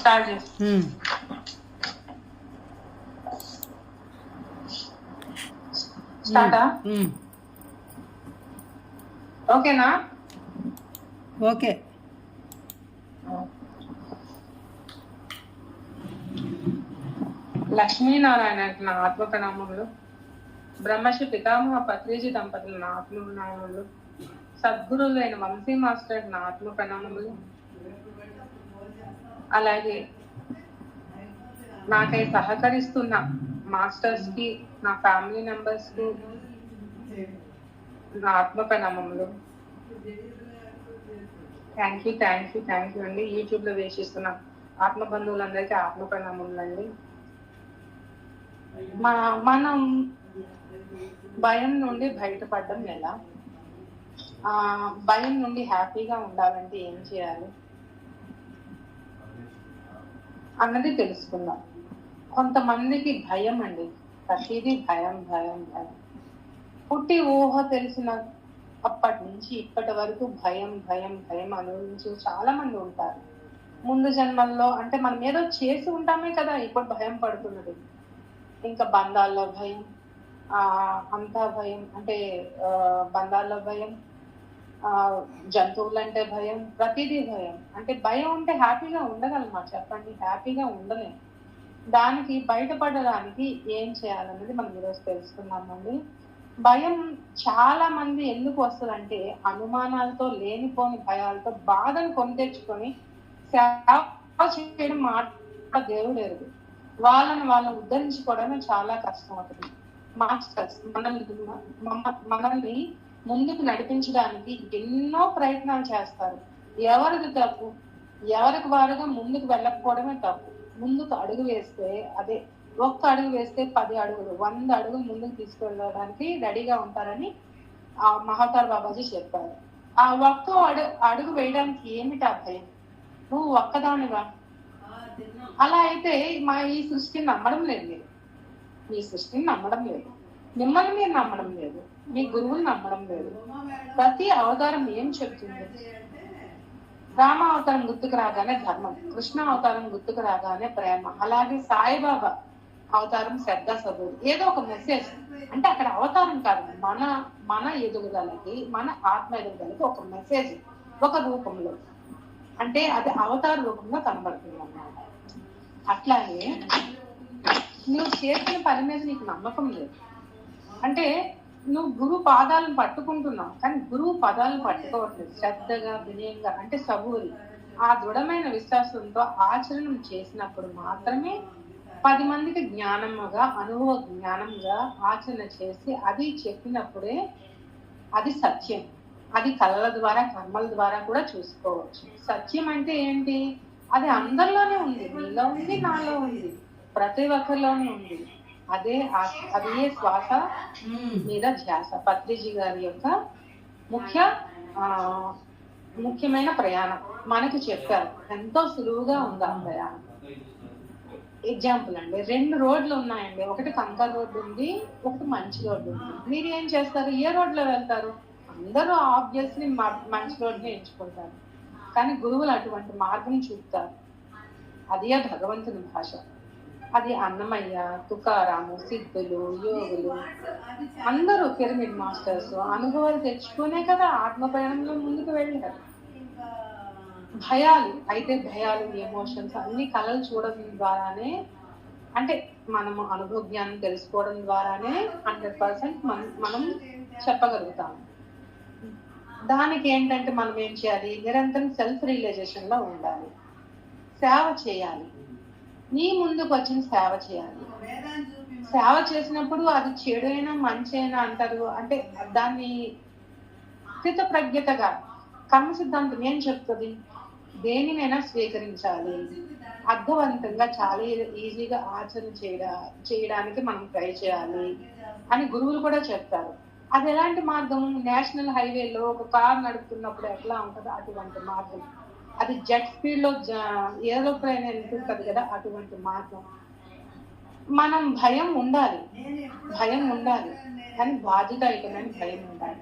Start చేసి స్టార్టా? ఓకేనా? Okay. Lakshminarayana నా ఆత్మ ప్రణామములు. బ్రహ్మశ్రీ పితామహ పత్రిజీ దంపతులు నా ఆత్మ ప్రణామములు. సద్గురువులైన వంశీ మాస్టర్ నా ఆత్మ ప్రణామములు. అలాగే నాకై సహకరిస్తున్న మాస్టర్స్ కి, నా ఫ్యామిలీ మెంబర్స్ కి నా ఆత్మ ప్రణామములు. థ్యాంక్ యూ అండి. యూట్యూబ్ లో వీక్షిస్తున్న ఆత్మ బంధువులందరికీ ఆత్మ ప్రణామములు అండి. మనం భయం నుండి బయటపడడం ఎలా, భయం నుండి హ్యాపీగా ఉండాలంటే ఏం చేయాలి అన్నది తెలుసుకుందాం. కొంతమందికి భయం అండి, ప్రతిదీ భయం భయం భయం. పుట్టి ఊహ తెలిసిన అప్పటి నుంచి ఇప్పటి వరకు భయం భయం భయం అనుభవించి చాలా మంది ఉంటారు. ముందు జన్మల్లో అంటే మనం ఏదో చేసి ఉంటామే కదా ఇప్పుడు భయం పడుతున్నది. ఇంకా బంధాల్లో భయం, అంతా భయం, అంటే బంధాల్లో భయం, జంతువులంటే భయం, ప్రతిదీ భయం. అంటే భయం ఉంటే హ్యాపీగా ఉండగలమా చెప్పండి? హ్యాపీగా ఉండలేం. దానికి బయటపడడానికి ఏం చేయాలన్నది మనం ఈరోజు తెలుసుకున్నామండి. భయం చాలా మంది ఎందుకు వస్తుందంటే అనుమానాలతో, లేనిపోని భయాలతో బాధను కొని తెచ్చుకొని సేవ చేయడం మాట దేవుడు ఎరుగు. వాళ్ళని ఉద్ధరించుకోవడమే చాలా కష్టం అవుతుంది. మాస్టర్స్ మనల్ని ముందుకు నడిపించడానికి ఎన్నో ప్రయత్నాలు చేస్తారు. ఎవరిది తప్పు? ఎవరికి వారుగా ముందుకు వెళ్ళకపోవడమే తప్పు. ముందుకు అడుగు వేస్తే, అదే ఒక్క అడుగు వేస్తే 10 అడుగులు, 100 అడుగులు ముందుకు తీసుకెళ్ళడానికి రెడీగా ఉంటారని ఆ మహాతార్ బాబాజీ చెప్పారు. ఆ ఒక్క అడుగు వేయడానికి ఏమిటా భయం? నువ్వు ఒక్కదానివా? అలా అయితే ఈ సృష్టిని నమ్మడం లేదు మీరు. మీ సృష్టిని నమ్మడం లేదు, మిమ్మల్ని మీరు నమ్మడం లేదు, మీ గురువుని నమ్మడం లేదు. ప్రతి అవతారం ఏం చెప్తుంది? రామ అవతారం గుర్తుకు రాగానే ధర్మం, కృష్ణ అవతారం గుర్తుకు రాగానే ప్రేమ, అలాగే సాయిబాబా అవతారం శ్రద్ధ సబూరు. ఏదో ఒక మెసేజ్. అంటే అక్కడ అవతారం కాదు, మన ఎదుగుదలకి, మన ఆత్మ ఎదుగుదలకి ఒక మెసేజ్, ఒక రూపంలో, అంటే అది అవతార రూపంలో కనబడుతుంది అన్నమాట. అట్లాగే నువ్వు చేసిన పని మీద నీకు నమ్మకం లేదు అంటే నువ్వు గురువు పాదాలను పట్టుకుంటున్నావు, కానీ గురువు పదాలను పట్టుకోవట్లేదు. శ్రద్ధగా, వినయంగా, అంటే సబూరి, ఆ దృఢమైన విశ్వాసంతో ఆచరణ చేసినప్పుడు మాత్రమే 10 మందికి జ్ఞానముగా, అనుభవ జ్ఞానంగా ఆచరణ చేసి అది చెప్పినప్పుడే అది సత్యం. అది కళల ద్వారా, కర్మల ద్వారా కూడా చూసుకోవచ్చు. సత్యం అంటే ఏంటి? అది అందరిలోనే ఉంది, నీలో ఉంది, నాలో ఉంది, ప్రతి ఒక్కరిలోనే ఉంది. అదే శ్వాస మీద ధ్యాస. పత్రిజీ గారి యొక్క ముఖ్యమైన ప్రయాణం మనకి చెప్పారు. ఎంతో సులువుగా ఉంది ఆ ప్రయాణం. ఎగ్జాంపుల్ అండి, 2 రోడ్లు ఉన్నాయండి. ఒకటి కంకర్ రోడ్డు ఉంది, ఒకటి మంచి రోడ్డు ఉంది. మీరు ఏం చేస్తారు? ఏ రోడ్లో వెళ్తారు? అందరూ ఆబ్వియస్లీ మంచి రోడ్ని ఎంచుకుంటారు, కానీ గురువులు అటువంటి మార్గం చూపుతారు. అదే భగవంతుని భాష. అది అన్నమయ్య, తుకారాము, సిద్ధులు, యోగులు అందరూ పిరమిడ్ మాస్టర్స్ అనుభవాలు తెచ్చుకునే కదా ఆత్మ ప్రయాణంలో ముందుకు వెళ్ళారు. భయాలు, ఎమోషన్స్ అన్ని కళలు చూడడం ద్వారానే, అంటే మనము అనుభవ జ్ఞానం తెలుసుకోవడం ద్వారానే 100% మనం చెప్పగలుగుతాము. దానికి ఏంటంటే మనం ఏం చేయాలి? నిరంతరం సెల్ఫ్ రియలైజేషన్ లో ఉండాలి, సేవ చేయాలి. నీ ముందుకు వచ్చిన సేవ చేయాలి. సేవ చేసినప్పుడు అది చెడు అయినా మంచి అయినా అంటారు, అంటే దాన్ని స్థితప్రజ్ఞతగా కర్మ సిద్ధాంతం ఏం చెప్తుంది? దేనినైనా స్వీకరించాలి, అర్థవంతంగా, చాలా ఈజీగా ఆచరణ చేయడానికి మనం ట్రై చేయాలి అని గురువులు కూడా చెప్తారు. అది ఎలాంటి మార్గం? నేషనల్ హైవేలో ఒక కార్ నడుపుతున్నప్పుడు ఎట్లా ఉంటుందో అటువంటి మార్గం. అది జెట్ స్పీడ్ లో ఏరోప్లేన్ వెళ్తుంటది కదా, అటువంటి మార్గం. మనం భయం ఉండాలి, కానీ బాధ్యతాయుతమైన భయం ఉండాలి.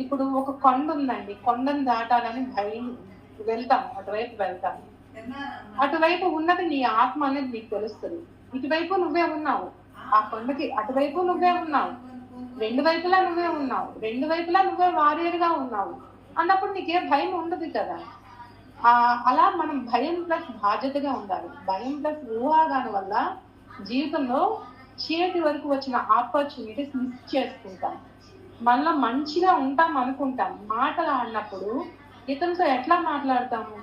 ఇప్పుడు ఒక కొండ ఉందండి, కొండను దాటాలని భయం, వెళ్తాం, అటువైపు వెళ్తాం, అటువైపు ఉన్నది నీ ఆత్మ అనేది నీకు తెలుస్తుంది. ఇటువైపు నువ్వే ఉన్నావు, ఆ కొండకి అటువైపు నువ్వే ఉన్నావు, రెండు వైపులా నువ్వే ఉన్నావు, రెండు వైపులా నువ్వే వారియర్ గా ఉన్నావు అన్నప్పుడు నీకే భయం ఉండదు కదా. అలా మనం భయం ప్లస్ బాధ్యతగా ఉండాలి. భయం ప్లస్ ఊహాగానం వల్ల జీవితంలో చేతి వరకు వచ్చిన ఆపర్చునిటీస్ మిస్ చేసుకుంటాం. మనలో మంచిగా ఉంటాం అనుకుంటాం, మాటలు ఆడినప్పుడు ఇతనితో ఎట్లా మాట్లాడతాము?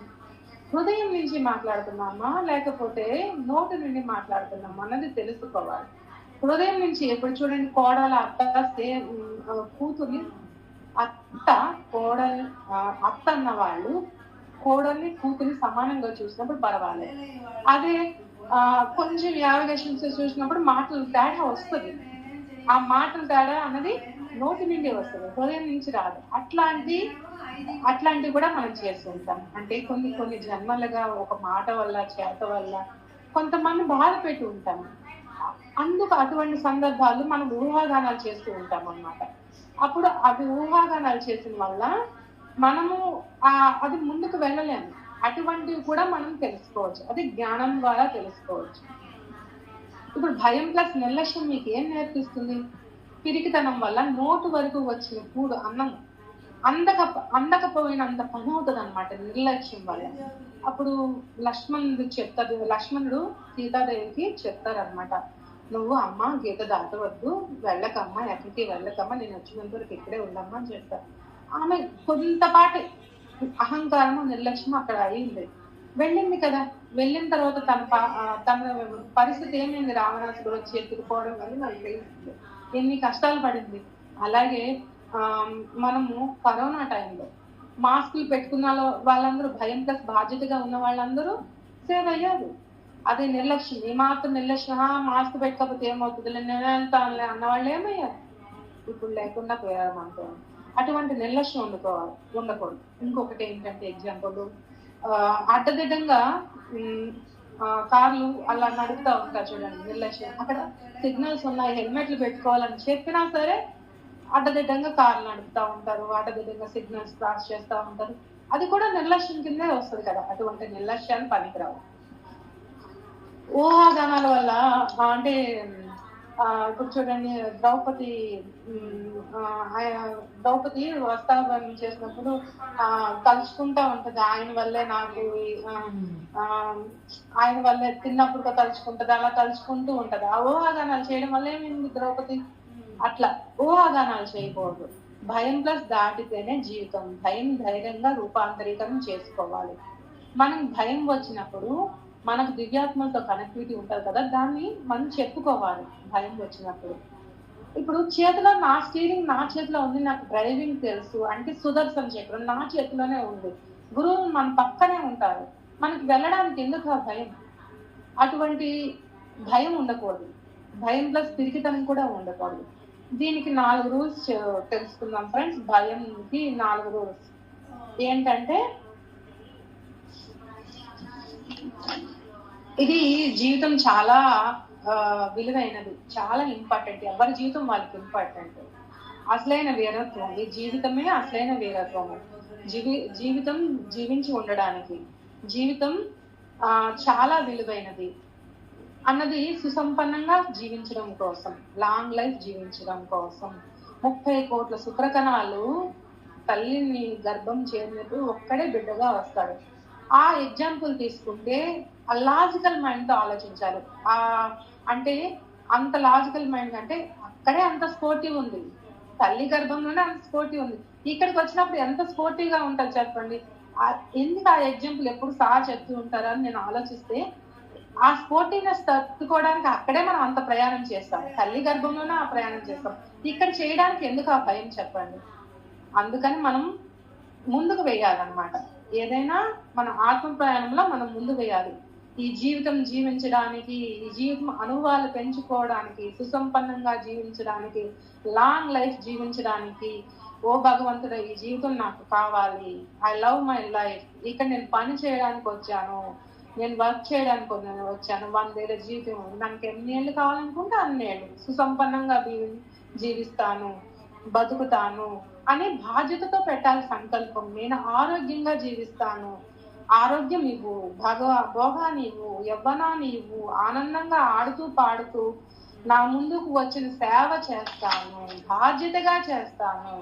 హృదయం నుంచి మాట్లాడుతున్నామా లేకపోతే నోటి నుండి మాట్లాడుతున్నామా అన్నది తెలుసుకోవాలి. హృదయం నుంచి ఎప్పుడు చూడండి, కోడల అత్త కూతుర్ని అత్త కోడలు అత్త అన్న వాళ్ళు కోడల్ని కూతుర్ని సమానంగా చూసినప్పుడు పర్వాలేదు. అదే కొంచెం యావిగేషన్స్ చూసినప్పుడు మాటలు తేడా వస్తుంది. ఆ మాటలు తేడా అన్నది నోటి నుండి వస్తుంది, హృదయం నుంచి రాదు. అట్లాంటివి కూడా మనం చేస్తుంటాం. అంటే కొన్ని జన్మలుగా ఒక మాట వల్ల చేత వల్ల కొంతమంది బాధ పెట్టి ఉంటాము. అందుకు అటువంటి సందర్భాలు మనం ఊహాగానాలు చేస్తూ ఉంటాం అన్నమాట. అప్పుడు అవి ఊహాగానాలు చేసిన వల్ల మనము అది ముందుకు వెళ్ళలేము. అటువంటివి కూడా మనం తెలుసుకోవచ్చు, అది జ్ఞానం ద్వారా తెలుసుకోవచ్చు. ఇప్పుడు భయం ప్లస్ నిర్లక్ష్యం మీకు ఏం నేర్పిస్తుంది? పిరికితనం వల్ల నోటు వరకు వచ్చిన కూడు అన్నం అందకపోయినంత పని అవుతుంది అనమాట నిర్లక్ష్యం వల్ల. అప్పుడు లక్ష్మణుడు సీతాదేవికి చెప్తారనమాట, నువ్వు అమ్మ గీత దాటవద్దు, వెళ్ళకమ్మా, ఎక్కడికి వెళ్ళకమ్మా, నేను వచ్చినంత వరకు ఇక్కడే ఉండమ్మా అని చెప్తారు. ఆమె కొంతపాటి అహంకారము నిర్లక్ష్యం అక్కడ అయింది, వెళ్ళింది కదా. వెళ్ళిన తర్వాత తన పరిస్థితి ఏమైంది? రావణాసుడు వచ్చి ఎత్తుకుపోవడం వల్ల నాకు తెలిసింది ఎన్ని కష్టాలు పడింది. అలాగే మనము కరోనా టైంలో మాస్కులు పెట్టుకున్న వాళ్ళందరూ భయం ప్లస్ బాధ్యతగా ఉన్న వాళ్ళందరూ సేవ్ అయ్యారు. అదే నిర్లక్ష్యం, ఏమాత్రం నిర్లక్ష్యం, మాస్క్ పెట్టుకోకపోతే ఏమవుతుంది, నేను వెళ్తానులే అన్న వాళ్ళు ఏమయ్యారు? ఇప్పుడు లేకుండా పోయారు మనతో. అటువంటి నిర్లక్ష్యం ఉండకూడదు. ఇంకొకటి ఏంటంటే ఎగ్జాంపుల్, అడ్డదిడ్డంగా కార్లు అలా నడుపుతా ఉంటారు చూడండి, నిర్లక్ష్యం. అక్కడ సిగ్నల్స్ ఉన్నాయి, హెల్మెట్లు పెట్టుకోవాలని చెప్పినా సరే అడ్డదిడ్డంగా కార్లు నడుపుతా ఉంటారు, అడ్డదిడ్డంగా సిగ్నల్స్ క్రాస్ చేస్తూ ఉంటారు. అది కూడా నిర్లక్ష్యం కిందే వస్తుంది కదా. అటువంటి నిర్లక్ష్యాన్ని పనికిరావు. ఊహాగానాల వల్ల అంటే ఇప్పుడు చూడండి, ద్రౌపది వస్తావనం చేసినప్పుడు తలుచుకుంటా ఉంటది, ఆయన వల్లే నాకు ఆయన వల్లే తిన్నప్పుడు తలుచుకుంటది, అలా తలుచుకుంటూ ఉంటది. ఆ ఊహాగానాలు చేయడం వల్ల ఏమైంది ద్రౌపది? అట్లా ఊహాగానాలు చేయకూడదు. భయం ప్లస్ దాటితేనే జీవితం. భయం ధైర్యంగా రూపాంతరీకరణ చేసుకోవాలి. మనం భయం వచ్చినప్పుడు మనకు దివ్యాత్మలతో కనెక్టివిటీ ఉంటుంది కదా, దాన్ని మనం చెప్పుకోవాలి. భయం వచ్చినప్పుడు ఇప్పుడు చేతిలో నా స్టీరింగ్ నా చేతిలో ఉంది, నాకు డ్రైవింగ్ తెలుసు అంటే సుదర్శన చక్రం నా చేతిలోనే ఉంది, గురువు మన పక్కనే ఉంటారు, మనకి వెళ్ళడానికి ఎందుకు ఆ భయం? అటువంటి భయం ఉండకూడదు. భయం ప్లస్ పిరికితనం కూడా ఉండకూడదు. దీనికి 4 రూల్స్ తెలుసుకుందాం ఫ్రెండ్స్. భయంకి 4 రూల్స్ ఏంటంటే, ఇది జీవితం చాలా విలువైనది, చాలా ఇంపార్టెంట్. ఎవరి జీవితం వాళ్ళకి ఇంపార్టెంట్. అసలైన వీరత్వం, ఈ జీవితమే అసలైన వీరత్వం. జీవితం జీవించి ఉండడానికి, జీవితం చాలా విలువైనది అన్నది సుసంపన్నంగా జీవించడం కోసం, లాంగ్ లైఫ్ జీవించడం కోసం. 30 కోట్ల శుక్రకణాలు తల్లిని గర్భం చేరినప్పుడు ఒక్కడే బిడ్డగా వస్తాడు. ఆ ఎగ్జాంపుల్ తీసుకుంటే ఆ లాజికల్ మైండ్ తో ఆలోచించాలి. అంటే అంత లాజికల్ మైండ్ అంటే అక్కడే అంత స్పోర్టివ్ ఉంది, తల్లి గర్భంలోనే అంత స్పోర్టివ్ ఉంది. ఇక్కడికి వచ్చినప్పుడు ఎంత స్పోర్టివ్ గా ఉంటుంది చెప్పండి. ఎందుకు ఆ ఎగ్జాంపుల్ ఎప్పుడు సార్ చెప్తూ ఉంటారని నేను ఆలోచిస్తే, ఆ స్పోర్టివ్నెస్ తట్టుకోవడానికి అక్కడే మనం అంత ప్రయాణం చేస్తాం, తల్లి గర్భంలోనే ఆ ప్రయాణం చేస్తాం. ఇక్కడ చేయడానికి ఎందుకు ఆ భయం చెప్పండి? అందుకని మనం ముందుకు వేయాలన్నమాట. ఏదైనా మన ఆత్మ ప్రయాణంలో మనం ముందు వేయాలి. ఈ జీవితం జీవించడానికి, ఈ జీవితం అనుభవాలు పెంచుకోవడానికి, సుసంపన్నంగా జీవించడానికి, లాంగ్ లైఫ్ జీవించడానికి, ఓ భగవంతుడా ఈ జీవితం నాకు కావాలి, ఐ లవ్ మై లైఫ్, ఇక్కడ నేను పని చేయడానికి వచ్చాను, నేను వర్క్ చేయడానికి వచ్చాను, 100 ఏళ్ళ జీవితం, నాకు ఎన్ని ఏళ్ళు కావాలనుకుంటే అన్ని ఏళ్ళు సుసంపన్నంగా జీవిస్తాను, బతుకుతాను అనే బాధ్యతతో పెట్టాలి సంకల్పం. నేను ఆరోగ్యంగా జీవిస్తాను, ఆరోగ్యం ఇవ్వు, భోగాన్ని ఇవ్వు, యవ్వనాన్ని ఇవ్వు, ఆనందంగా ఆడుతూ పాడుతూ నా ముందుకు వచ్చిన సేవ చేస్తాను, బాధ్యతగా చేస్తాను.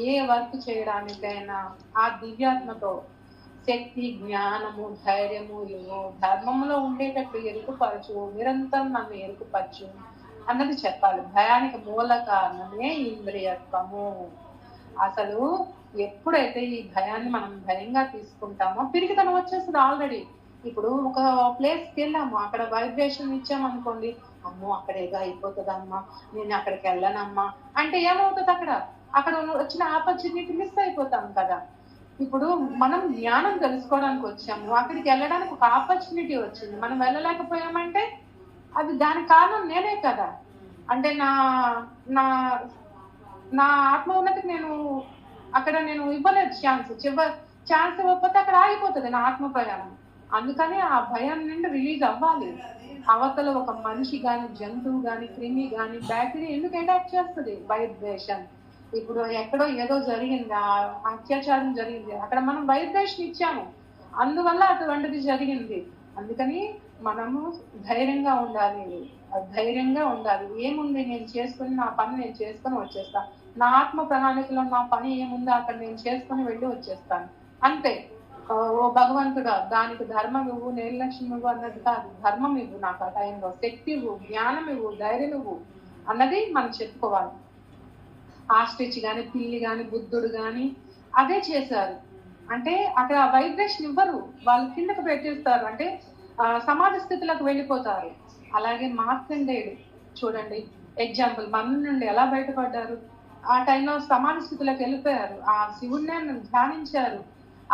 ఏ వర్క్ చేయడానికైనా ఆ దివ్యాత్మతో శక్తి, జ్ఞానము, ధైర్యము ఇవ్వు, ధర్మంలో ఉండేటట్లు ఎరుకుపరచు, నిరంతరం నన్ను ఎరుకుపరచు అన్నది చెప్పాలి. భయానికి మూల కారణమే ఇంద్రియత్వము. అసలు ఎప్పుడైతే ఈ భయాన్ని మనం భయంగా తీసుకుంటామో పిరికితనం వచ్చేస్తుంది ఆల్రెడీ. ఇప్పుడు ఒక ప్లేస్కి వెళ్ళాము, అక్కడ వైబ్రేషన్ ఇచ్చామనుకోండి, అమ్మో అక్కడ ఏదో అయిపోతుందమ్మా, నేను అక్కడికి వెళ్ళనమ్మా అంటే ఏమవుతుంది? అక్కడ వచ్చిన ఆపర్చునిటీ మిస్ అయిపోతాం కదా. ఇప్పుడు మనం జ్ఞానం తెలుసుకోవడానికి వచ్చాము, అక్కడికి వెళ్ళడానికి ఒక ఆపర్చునిటీ వచ్చింది, మనం వెళ్ళలేకపోయామంటే అది దానికి కారణం నేనే కదా. అంటే నా నా నా ఆత్మ ఉన్నతికి నేను ఇవ్వలేదు ఛాన్స్ ఇవ్వకపోతే అక్కడ ఆగిపోతుంది నా ఆత్మ ప్రయాణం. అందుకని ఆ భయం నుండి రిలీజ్ అవ్వాలి. అవతల ఒక మనిషి గాని, జంతువు గాని, క్రిమి గాని, బ్యాక్టీరియా ఎందుకు అటాక్ చేస్తుంది? వైబ్రేషన్. ఇప్పుడు ఎక్కడో ఏదో జరిగింది, అత్యాచారం జరిగింది, అక్కడ మనం వైబ్రేషన్ ఇచ్చాము, అందువల్ల అటువంటిది జరిగింది. అందుకని మనము ధైర్యంగా ఉండాలి. ఏముంది, నేను చేసుకుని నా పని నేను చేసుకొని వచ్చేస్తా, నా ఆత్మ ప్రణాళికలో నా పని ఏముందో అక్కడ నేను చేసుకొని వెళ్ళి వచ్చేస్తాను అంతే. ఓ భగవంతుడా, దానికి ధర్మం ఇవ్వు, నిర్లక్ష్యం ఇవ్వు అన్నది కాదు. ధర్మం ఇవ్వు, నాకు ఆ టైంలో శక్తి ఇవ్వు, జ్ఞానం ఇవ్వు, ధైర్యం ఇవ్వు అన్నది మనం చెప్పుకోవాలి. ఆస్ట్రిచ్ గాని, పిల్లి గాని, బుద్ధుడు గాని అదే చేశారు. అంటే అక్కడ వైబ్రేషన్ ఇవ్వరు, వాళ్ళు కిందకు పెట్టేస్తారు, అంటే సమాధి స్థితిలోకి వెళ్ళిపోతారు. అలాగే మార్కండేయుడు చూడండి ఎగ్జాంపుల్, మన నుండి ఎలా బయటపడ్డారు? ఆ టైంలో సమాధి స్థితిలోకి వెళ్ళిపోయారు, ఆ శివుడినే ధ్యానించారు,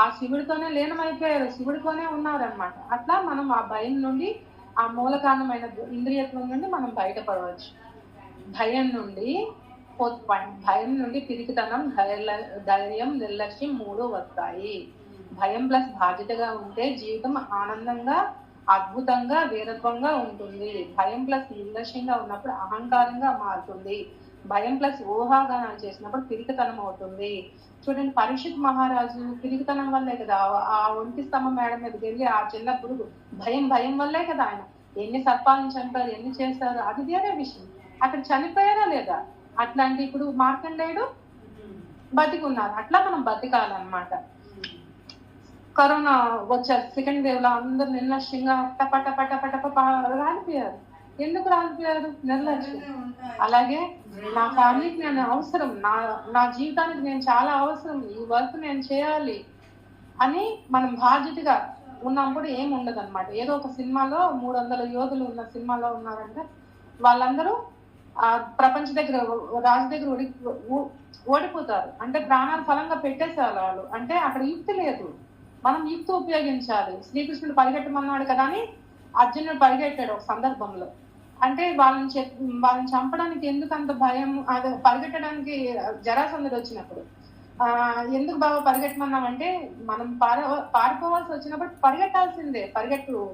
ఆ శివుడితోనే లీనమైపోయారు, శివుడితోనే ఉన్నారనమాట. అట్లా మనం ఆ భయం నుండి, ఆ మూల కారణమైన ఇంద్రియత్వం నుండి మనం బయటపడవచ్చు. భయం నుండి భయం నుండి పిరికితనం, ధైర్యం, నిర్లక్ష్యం 3 వస్తాయి. భయం ప్లస్ బాధ్యతగా ఉంటే జీవితం ఆనందంగా, అద్భుతంగా, వీరత్వంగా ఉంటుంది. భయం ప్లస్ నిర్లక్ష్యంగా ఉన్నప్పుడు అహంకారంగా మారుతుంది. భయం ప్లస్ ఊహాగానాలు చేసినప్పుడు పిరికితనం అవుతుంది. చూడండి, పరీక్షిత్ మహారాజు పిరికితనం వల్లే కదా ఆ ఒంటి స్తంభం మేడ మీదకి వెళ్ళి ఆ చిన్న పురుగు భయం వల్లే కదా ఆయన ఎన్ని సర్పాలను చంపారు, ఎన్ని చేశారు, అది వేరే విషయం. అక్కడ చనిపోయారా లేదా? అట్లాంటి ఇప్పుడు మార్కండేయుడు బతికున్నారు. అట్లా మనం బతికాలన్నమాట. కరోనా వచ్చారు, సెకండ్ వేవ్ లో అందరు నిర్లక్ష్యంగా టప రాలిపోయారు. ఎందుకు రాలిపోయారు? నిర్లక్ష్యం. అలాగే నా ఫ్యామిలీకి నేను అవసరం, నా జీవితానికి నేను చాలా అవసరం, ఈ వర్క్ నేను చేయాలి అని మనం బాధ్యతగా ఉన్నప్పుడు ఏం ఉండదు అనమాట. ఏదో ఒక సినిమాలో 300 యోధులు ఉన్న సినిమాలో ఉన్నారంటే వాళ్ళందరూ ఆ ప్రపంచ దగ్గర, రాజు దగ్గర ఓడిపోతారు. అంటే ప్రాణాలు ఫలంగా పెట్టేసేవాళ్ళు వాళ్ళు. అంటే అక్కడ యుక్తి లేదు, మనం యుక్తి ఉపయోగించాలి. శ్రీకృష్ణుడు పరిగెట్టమన్నాడు కదా అని అర్జునుడు పరిగెట్టాడు ఒక సందర్భంలో. అంటే వాళ్ళని చంపడానికి ఎందుకు అంత భయం? అదే పరిగెట్టడానికి జరాసంధుడు వచ్చినప్పుడు ఎందుకు బాగా పరిగెట్టమన్నామంటే, మనం పారిపోవాల్సి వచ్చినప్పుడు పరిగెట్టాల్సిందే,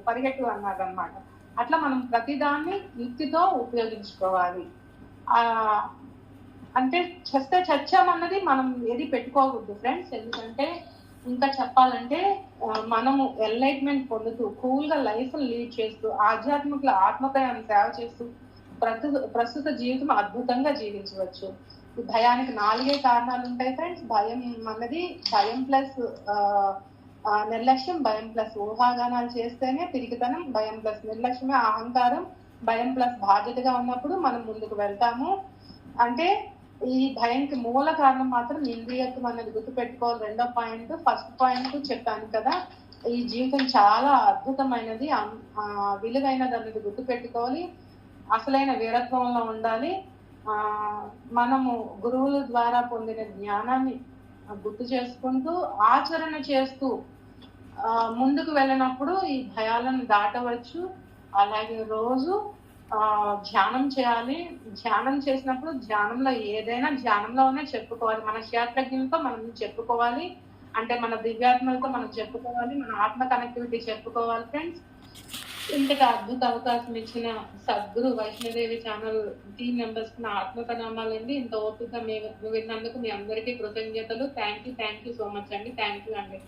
పరిగెట్టు అన్నారు అనమాట. అట్లా మనం ప్రతిదాన్ని యుక్తితో ఉపయోగించుకోవాలి. అంటే చచ్చామన్నది మనం ఏది పెట్టుకోకూడదు ఫ్రెండ్స్. ఎందుకంటే ఇంకా చెప్పాలంటే మనము ఎన్లైట్మెంట్ పొందుతూ కూల్ గా లైఫ్ లీడ్ చేస్తూ ఆధ్యాత్మిక ఆత్మప్రయాణం సేవ చేస్తూ ప్రస్తుత జీవితం అద్భుతంగా జీవించవచ్చు. ఈ భయానికి 4 కారణాలు ఉంటాయి ఫ్రెండ్స్. భయం అన్నది భయం ప్లస్ నిర్లక్ష్యం, భయం ప్లస్ ఊహాగానాలు చేస్తేనే పిరికితనం, భయం ప్లస్ నిర్లక్ష్యమే అహంకారం, భయం ప్లస్ బాధ్యతగా ఉన్నప్పుడు మనం ముందుకు వెళ్తాము. అంటే ఈ భయంకి మూల కారణం మాత్రం ఇంద్రియత్వం అనేది గుర్తుపెట్టుకోవాలి. 2వ పాయింట్. ఫస్ట్ పాయింట్ చెప్పాను కదా, ఈ జీవితం చాలా అద్భుతమైనది, విలువైనది అనేది గుర్తుపెట్టుకోవాలి. అసలైన వీరత్వంలో ఉండాలి. మనము గురువుల ద్వారా పొందిన జ్ఞానాన్ని గుర్తు చేసుకుంటూ ఆచరణ చేస్తూ ముందుకు వెళ్ళినప్పుడు ఈ భయాలను దాటవచ్చు. అలాగే రోజు ధ్యానం చేయాలి. ధ్యానం చేసినప్పుడు ధ్యానంలో ఏదైనా ధ్యానంలోనే చెప్పుకోవాలి. మన క్షేత్రజ్ఞంతో మనం చెప్పుకోవాలి, అంటే మన దివ్యాత్మలతో మనం చెప్పుకోవాలి, మన ఆత్మ కనెక్టివిటీ చెప్పుకోవాలి ఫ్రెండ్స్. ఇంతగా అద్భుత అవకాశం ఇచ్చిన సద్గురు వైష్ణదేవి ఛానల్ టీమ్ మెంబర్స్ కి నా ఆత్మ ప్రణామాలండి. ఇంత ఓపిక విన్నందుకు మీ అందరికీ కృతజ్ఞతలు. థ్యాంక్ యూ సో మచ్ అండి. థ్యాంక్ యూ అండి.